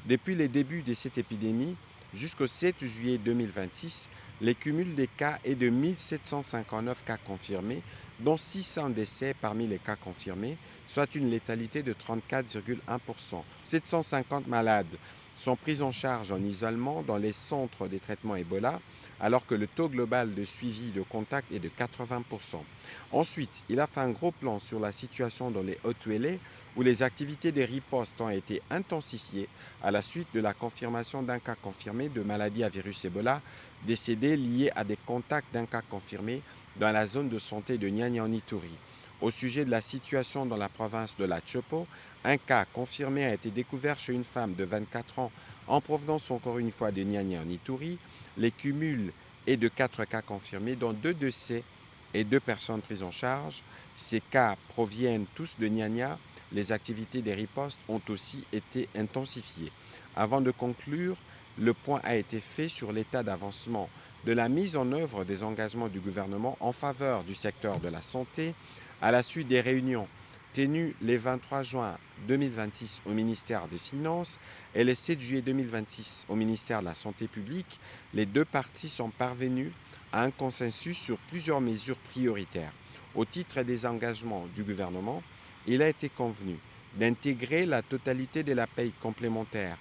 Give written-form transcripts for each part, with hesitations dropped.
Depuis les débuts de cette épidémie, jusqu'au 7 juillet 2026, les cumuls des cas est de 1759 cas confirmés, dont 600 décès parmi les cas confirmés, soit une létalité de 34,1%. 750 malades sont pris en charge en isolement dans les centres de traitement Ebola, alors que le taux global de suivi de contact est de 80%. Ensuite, il a fait un gros plan sur la situation dans les Hautes-Uélés, où les activités de riposte ont été intensifiées à la suite de la confirmation d'un cas confirmé de maladie à virus Ebola décédé lié à des contacts d'un cas confirmé dans la zone de santé de Nianyani-Touri. Au sujet de la situation dans la province de la Chopo, un cas confirmé a été découvert chez une femme de 24 ans en provenance encore une fois de Nianyani-Touri. Les cumuls est de 4 cas confirmés, dont 2 décès et 2 personnes prises en charge. Ces cas proviennent tous de Nyanya. Les activités des ripostes ont aussi été intensifiées. Avant de conclure, le point a été fait sur l'état d'avancement de la mise en œuvre des engagements du gouvernement en faveur du secteur de la santé à la suite des réunions tenues les 23 juin 2026 au ministère des Finances et le 7 juillet 2026 au ministère de la Santé publique. Les deux parties sont parvenues à un consensus sur plusieurs mesures prioritaires. Au titre des engagements du gouvernement, il a été convenu d'intégrer la totalité de la paye complémentaire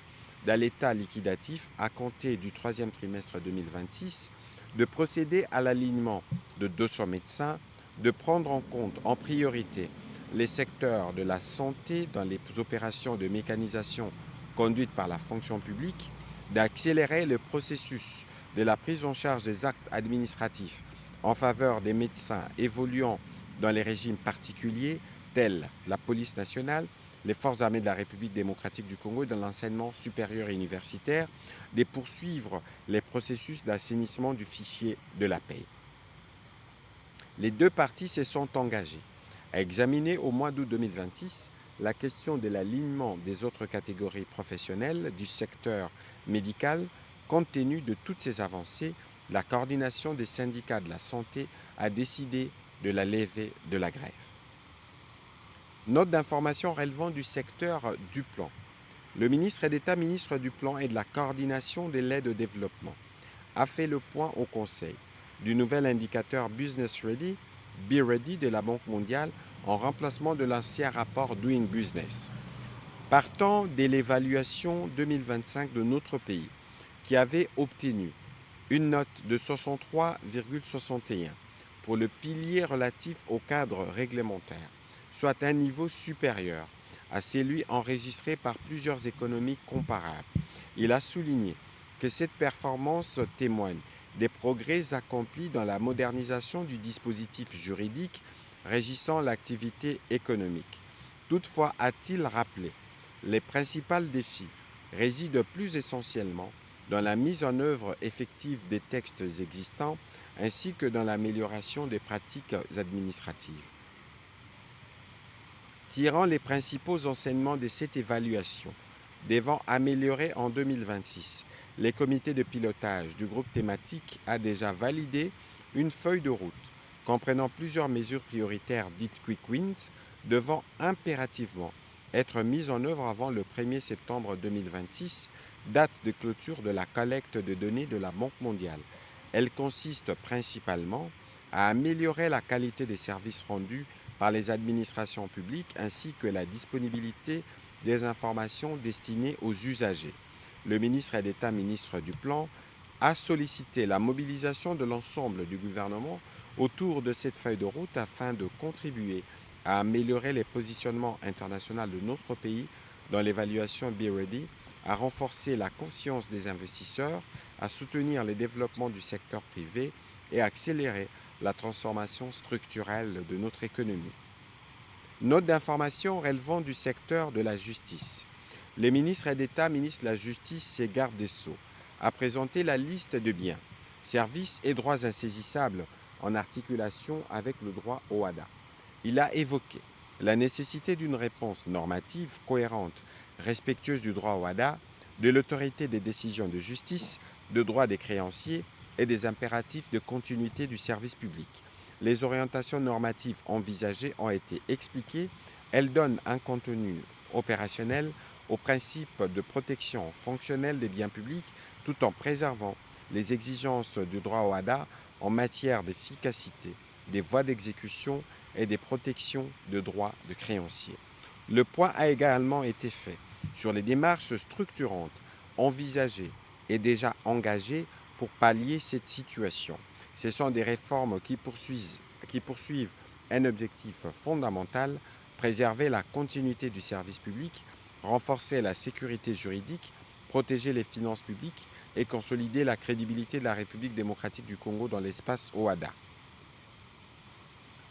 dans l'état liquidatif à compter du troisième trimestre 2026, de procéder à l'alignement de 200 médecins, de prendre en compte en priorité les secteurs de la santé dans les opérations de mécanisation conduites par la fonction publique, d'accélérer le processus de la prise en charge des actes administratifs en faveur des médecins évoluant dans les régimes particuliers tels la police nationale, les forces armées de la République démocratique du Congo et dans l'enseignement supérieur et universitaire, de poursuivre les processus d'assainissement du fichier de la paix. Les deux parties se sont engagées à examiner au mois d'août 2026 la question de l'alignement des autres catégories professionnelles du secteur médical. Compte tenu de toutes ces avancées, la coordination des syndicats de la santé a décidé de la levée de la grève. Note d'information relevant du secteur du plan. Le ministre d'État, ministre du Plan et de la coordination de l'aide au développement, a fait le point au Conseil du nouvel indicateur Business Ready, Be Ready de la Banque mondiale en remplacement de l'ancien rapport Doing Business. Partant de l'évaluation 2025 de notre pays, qui avait obtenu une note de 63,61 pour le pilier relatif au cadre réglementaire, soit un niveau supérieur à celui enregistré par plusieurs économies comparables. Il a souligné que cette performance témoigne des progrès accomplis dans la modernisation du dispositif juridique régissant l'activité économique. Toutefois, a-t-il rappelé, les principaux défis résident plus essentiellement dans la mise en œuvre effective des textes existants ainsi que dans l'amélioration des pratiques administratives. Tirant les principaux enseignements de cette évaluation, devant améliorer en 2026, les comités de pilotage du groupe thématique a déjà validé une feuille de route comprenant plusieurs mesures prioritaires dites Quick Wins devant impérativement être mises en œuvre avant le 1er septembre 2026, date de clôture de la collecte de données de la Banque mondiale. Elle consiste principalement à améliorer la qualité des services rendus par les administrations publiques ainsi que la disponibilité des informations destinées aux usagers. Le ministre d'État, ministre du Plan, a sollicité la mobilisation de l'ensemble du gouvernement autour de cette feuille de route afin de contribuer à améliorer les positionnements internationaux de notre pays dans l'évaluation Be Ready, à renforcer la confiance des investisseurs, à soutenir le développement du secteur privé et à accélérer la transformation structurelle de notre économie. Note d'information relevant du secteur de la justice. Le ministre d'État, ministre de la Justice et garde des Sceaux, a présenté la liste de biens, services et droits insaisissables en articulation avec le droit au WADA. Il a évoqué la nécessité d'une réponse normative cohérente, respectueuse du droit au WADA, de l'autorité des décisions de justice, de droits des créanciers et des impératifs de continuité du service public. Les orientations normatives envisagées ont été expliquées. Elles donnent un contenu opérationnel au principe de protection fonctionnelle des biens publics tout en préservant les exigences du droit au ADA en matière d'efficacité, des voies d'exécution et des protections de droits de créanciers. Le point a également été fait sur les démarches structurantes envisagées et déjà engagées pour pallier cette situation. Ce sont des réformes qui poursuivent un objectif fondamental, préserver la continuité du service public, renforcer la sécurité juridique, protéger les finances publiques et consolider la crédibilité de la République démocratique du Congo dans l'espace OADA.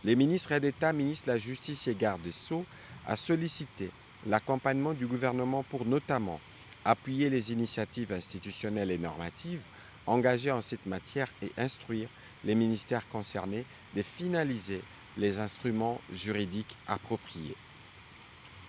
Les ministres d'État, ministres de la Justice et garde des Sceaux a sollicité l'accompagnement du gouvernement pour notamment appuyer les initiatives institutionnelles et normatives engagées en cette matière et instruire les ministères concernés de finaliser les instruments juridiques appropriés.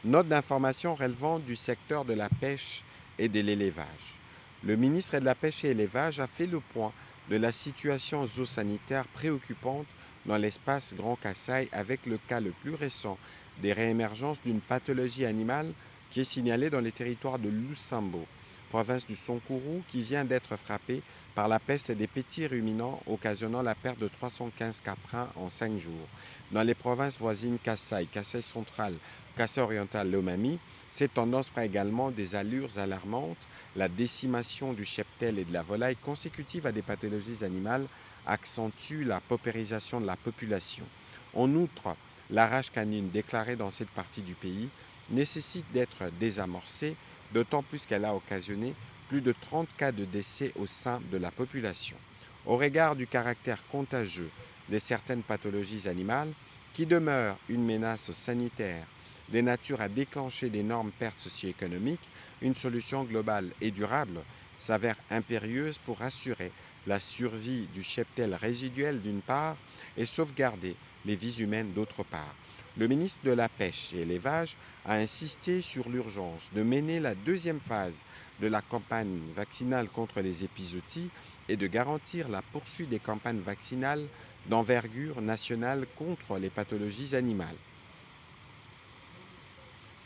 Note d'information relevant du secteur de la pêche et de l'élevage. Le ministre de la Pêche et de l'Élevage a fait le point de la situation zoosanitaire préoccupante dans l'espace Grand Kasaï avec le cas le plus récent des réémergences d'une pathologie animale qui est signalée dans les territoires de Lusambo, province du Sonkourou, qui vient d'être frappée par la peste des petits ruminants, occasionnant la perte de 315 caprins en 5 jours. Dans les provinces voisines Kasaï, Kasaï central, Kasaï oriental, Lomami, cette tendance prend également des allures alarmantes. La décimation du cheptel et de la volaille consécutive à des pathologies animales accentue la paupérisation de la population. En outre, la rage canine déclarée dans cette partie du pays nécessite d'être désamorcée, d'autant plus qu'elle a occasionné plus de 30 cas de décès au sein de la population. Au regard du caractère contagieux de certaines pathologies animales, qui demeurent une menace sanitaire de nature à déclencher d'énormes pertes socio-économiques, une solution globale et durable s'avère impérieuse pour assurer la survie du cheptel résiduel d'une part et sauvegarder les vies humaines d'autre part. Le ministre de la Pêche et de l'Élevage a insisté sur l'urgence de mener la deuxième phase de la campagne vaccinale contre les épizooties et de garantir la poursuite des campagnes vaccinales d'envergure nationale contre les pathologies animales.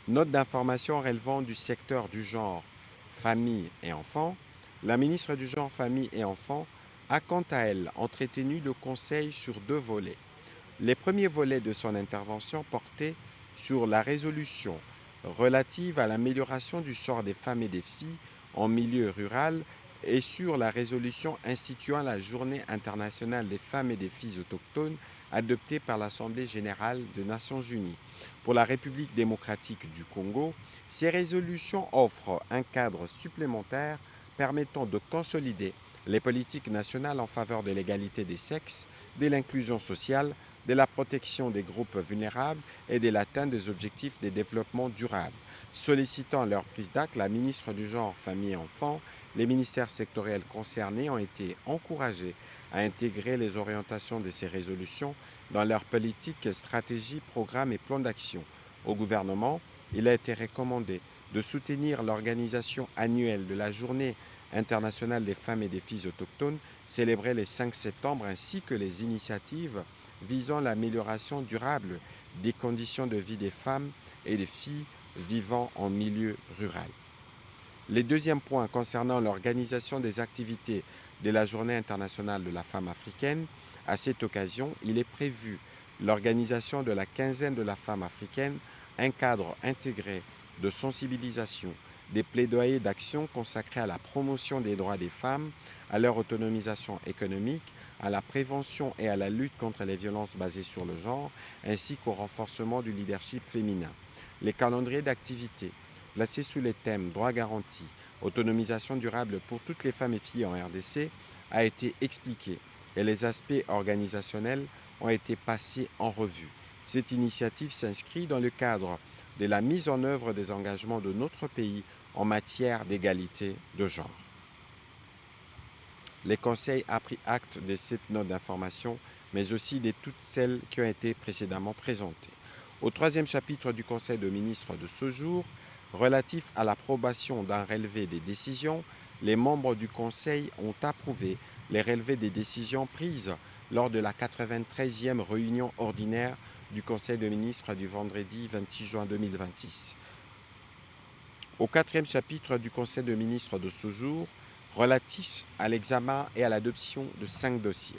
Note d'information relevant du secteur du genre, famille et enfants, la ministre du genre, famille et enfants a quant à elle entretenu le Conseil sur 2 volets. Les premiers volets de son intervention portaient sur la résolution relative à l'amélioration du sort des femmes et des filles en milieu rural et sur la résolution instituant la Journée internationale des femmes et des filles autochtones adoptée par l'Assemblée générale des Nations unies. Pour la République démocratique du Congo, ces résolutions offrent un cadre supplémentaire permettant de consolider les politiques nationales en faveur de l'égalité des sexes, de l'inclusion sociale, de la protection des groupes vulnérables et de l'atteinte des objectifs de développement durable. Sollicitant leur prise d'acte, la ministre du Genre, Famille et Enfants, les ministères sectoriels concernés ont été encouragés à intégrer les orientations de ces résolutions dans leurs politiques, stratégies, programmes et plans d'action. Au gouvernement, il a été recommandé de soutenir l'organisation annuelle de la Journée internationale des femmes et des filles autochtones, célébrée le 5 septembre, ainsi que les initiatives visant l'amélioration durable des conditions de vie des femmes et des filles vivant en milieu rural. Les deuxièmes points concernant l'organisation des activités de la Journée internationale de la femme africaine, à cette occasion, il est prévu l'organisation de la quinzaine de la femme africaine, un cadre intégré de sensibilisation, des plaidoyers d'action consacrés à la promotion des droits des femmes, à leur autonomisation économique, à la prévention et à la lutte contre les violences basées sur le genre, ainsi qu'au renforcement du leadership féminin. Les calendriers d'activités, placés sous les thèmes droits garantis, autonomisation durable pour toutes les femmes et filles en RDC, a été expliqué et les aspects organisationnels ont été passés en revue. Cette initiative s'inscrit dans le cadre de la mise en œuvre des engagements de notre pays en matière d'égalité de genre. Le Conseil a pris acte de cette note d'information, mais aussi de toutes celles qui ont été précédemment présentées. Au troisième chapitre du Conseil de ministres de ce jour, relatif à l'approbation d'un relevé des décisions, les membres du Conseil ont approuvé les relevés des décisions prises lors de la 93e réunion ordinaire du Conseil de ministres du vendredi 26 juin 2026. au quatrième chapitre du Conseil des ministres de ce jour, relatif à l'examen et à l'adoption de 5 dossiers.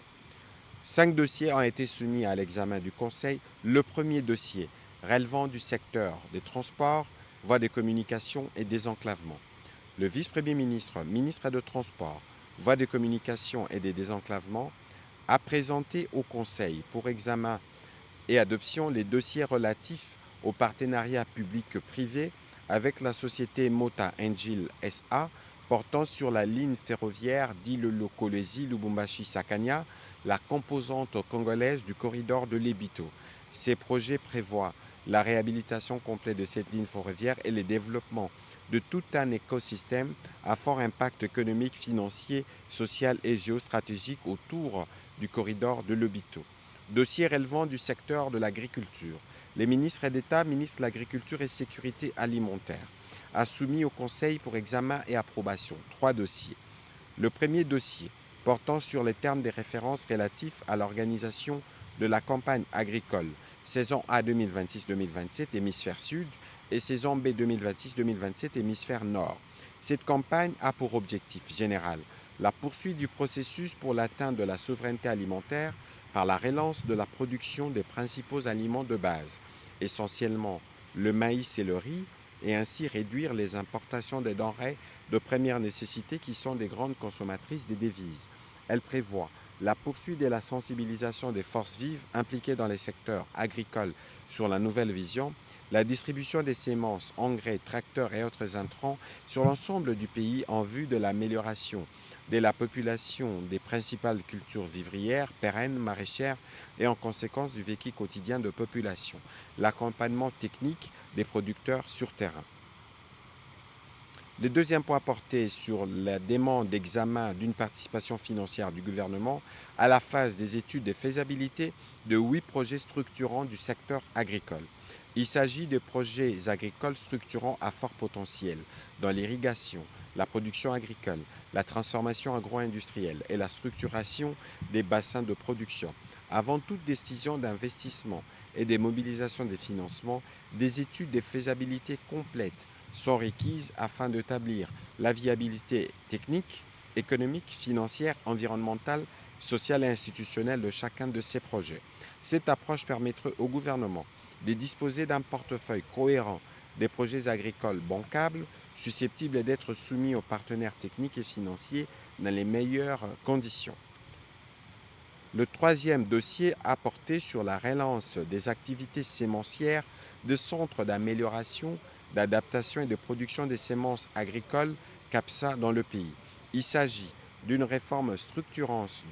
5 dossiers ont été soumis à l'examen du Conseil. Le premier dossier, relevant du secteur des transports, voies de communication et désenclavement. Le vice-premier ministre, ministre des Transports, voies de communication et des désenclavements, a présenté au Conseil pour examen et adoption les dossiers relatifs au partenariat public-privé avec la société Mota Engil SA portant sur la ligne ferroviaire d'Ile-Kolwezi-Lubumbashi-Sakania, la composante congolaise du corridor de l'Ebito. Ces projets prévoient la réhabilitation complète de cette ligne ferroviaire et le développement de tout un écosystème à fort impact économique, financier, social et géostratégique autour du corridor de l'Ebito. Dossier relevant du secteur de l'agriculture. Les ministres d'État, ministres de l'Agriculture et Sécurité alimentaire, a soumis au Conseil pour examen et approbation 3 dossiers. Le premier dossier, portant sur les termes des références relatifs à l'organisation de la campagne agricole saison A 2026-2027 hémisphère sud et saison B 2026-2027 hémisphère nord. Cette campagne a pour objectif général la poursuite du processus pour l'atteinte de la souveraineté alimentaire par la relance de la production des principaux aliments de base, essentiellement le maïs et le riz, et ainsi réduire les importations des denrées de première nécessité qui sont des grandes consommatrices des devises. Elle prévoit la poursuite et la sensibilisation des forces vives impliquées dans les secteurs agricoles sur la nouvelle vision, la distribution des semences, engrais, tracteurs et autres intrants sur l'ensemble du pays en vue de l'amélioration de la population des principales cultures vivrières, pérennes, maraîchères et en conséquence du vécu quotidien de population, l'accompagnement technique des producteurs sur terrain. Le deuxième point portait sur la demande d'examen d'une participation financière du gouvernement à la phase des études de faisabilité de 8 projets structurants du secteur agricole. Il s'agit de projets agricoles structurants à fort potentiel dans l'irrigation, la production agricole, la transformation agro-industrielle et la structuration des bassins de production. Avant toute décision d'investissement et des mobilisations des financements, des études de faisabilité complètes sont requises afin d'établir la viabilité technique, économique, financière, environnementale, sociale et institutionnelle de chacun de ces projets. Cette approche permettrait au gouvernement de disposer d'un portefeuille cohérent des projets agricoles bancables, susceptibles d'être soumis aux partenaires techniques et financiers dans les meilleures conditions. Le troisième dossier a porté sur la relance des activités sémencières de centres d'amélioration, d'adaptation et de production des semences agricoles CAPSA dans le pays. Il s'agit d'une réforme structurante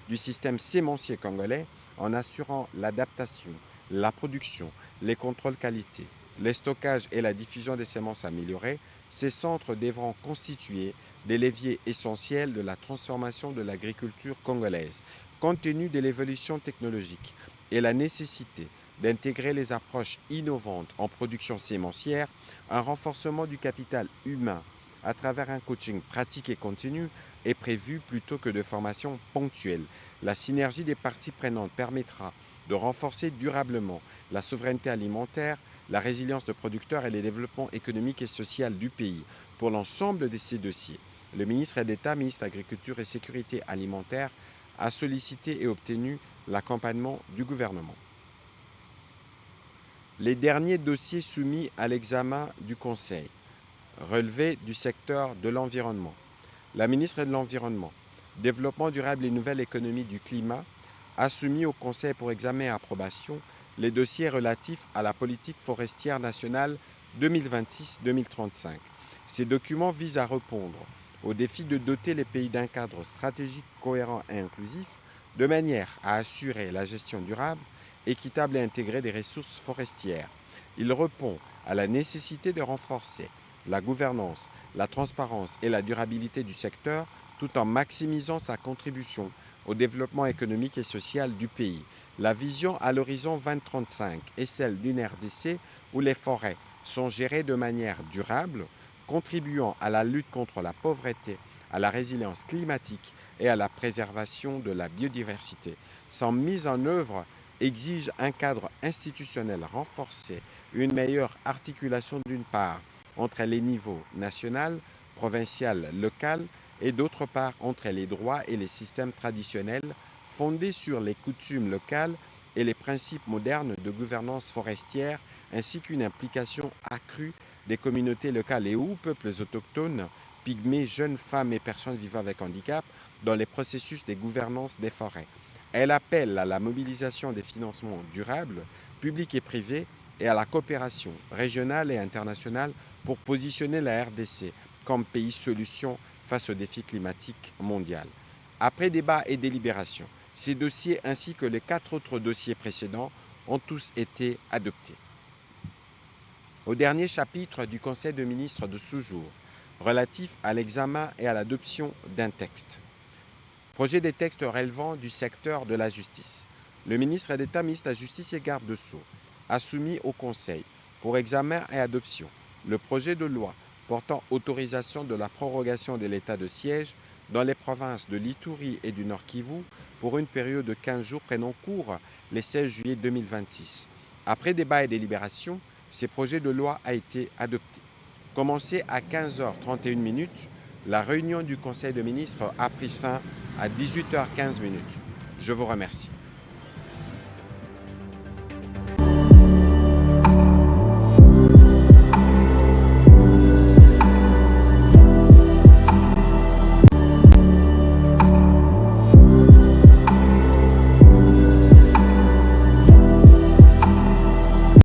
du système sémencier congolais en assurant l'adaptation, la production, les contrôles qualité, le stockage et la diffusion des semences améliorées. Ces centres devront constituer des leviers essentiels de la transformation de l'agriculture congolaise, compte tenu de l'évolution technologique et la nécessité d'intégrer les approches innovantes en production sémencière, un renforcement du capital humain à travers un coaching pratique et continu est prévu plutôt que de formations ponctuelles. La synergie des parties prenantes permettra de renforcer durablement la souveraineté alimentaire, la résilience de producteurs et le développement économique et social du pays. Pour l'ensemble de ces dossiers, le ministre d'État, ministre de l'Agriculture et Sécurité alimentaire, a sollicité et obtenu l'accompagnement du gouvernement. Les derniers dossiers soumis à l'examen du Conseil relevaient du secteur de l'environnement. La ministre de l'Environnement, Développement durable et nouvelle économie du climat a soumis au Conseil pour examen et approbation les dossiers relatifs à la politique forestière nationale 2026-2035. Ces documents visent à répondre au défi de doter les pays d'un cadre stratégique cohérent et inclusif, de manière à assurer la gestion durable, équitable et intégrée des ressources forestières. Il répond à la nécessité de renforcer la gouvernance, la transparence et la durabilité du secteur, tout en maximisant sa contribution au développement économique et social du pays. La vision à l'horizon 2035 est celle d'une RDC où les forêts sont gérées de manière durable, contribuant à la lutte contre la pauvreté, à la résilience climatique et à la préservation de la biodiversité. Sans mise en œuvre exige un cadre institutionnel renforcé une meilleure articulation d'une part entre les niveaux national, provincial, local et d'autre part entre les droits et les systèmes traditionnels fondés sur les coutumes locales et les principes modernes de gouvernance forestière, ainsi qu'une implication accrue des communautés locales et ou peuples autochtones, pygmées, jeunes femmes et personnes vivant avec handicap dans les processus de gouvernance des forêts. Elle appelle à la mobilisation des financements durables, publics et privés, et à la coopération régionale et internationale pour positionner la RDC comme pays solution face aux défis climatiques mondiaux. Après débat et délibération, ces dossiers ainsi que les 4 autres dossiers précédents ont tous été adoptés. Au dernier chapitre du Conseil de ministres de ce jour, relatif à l'examen et à l'adoption d'un texte. Projet des textes relevant du secteur de la justice. Le ministre d'État, ministre de la Justice et garde des Sceaux a soumis au Conseil pour examen et adoption le projet de loi portant autorisation de la prorogation de l'état de siège dans les provinces de l'Ituri et du Nord Kivu pour une période de 15 jours prenant cours le 16 juillet 2026. Après débat et délibération, ce projet de loi a été adopté. Commencé à 15h31, la réunion du Conseil des ministres a pris fin à 18h15. Je vous remercie.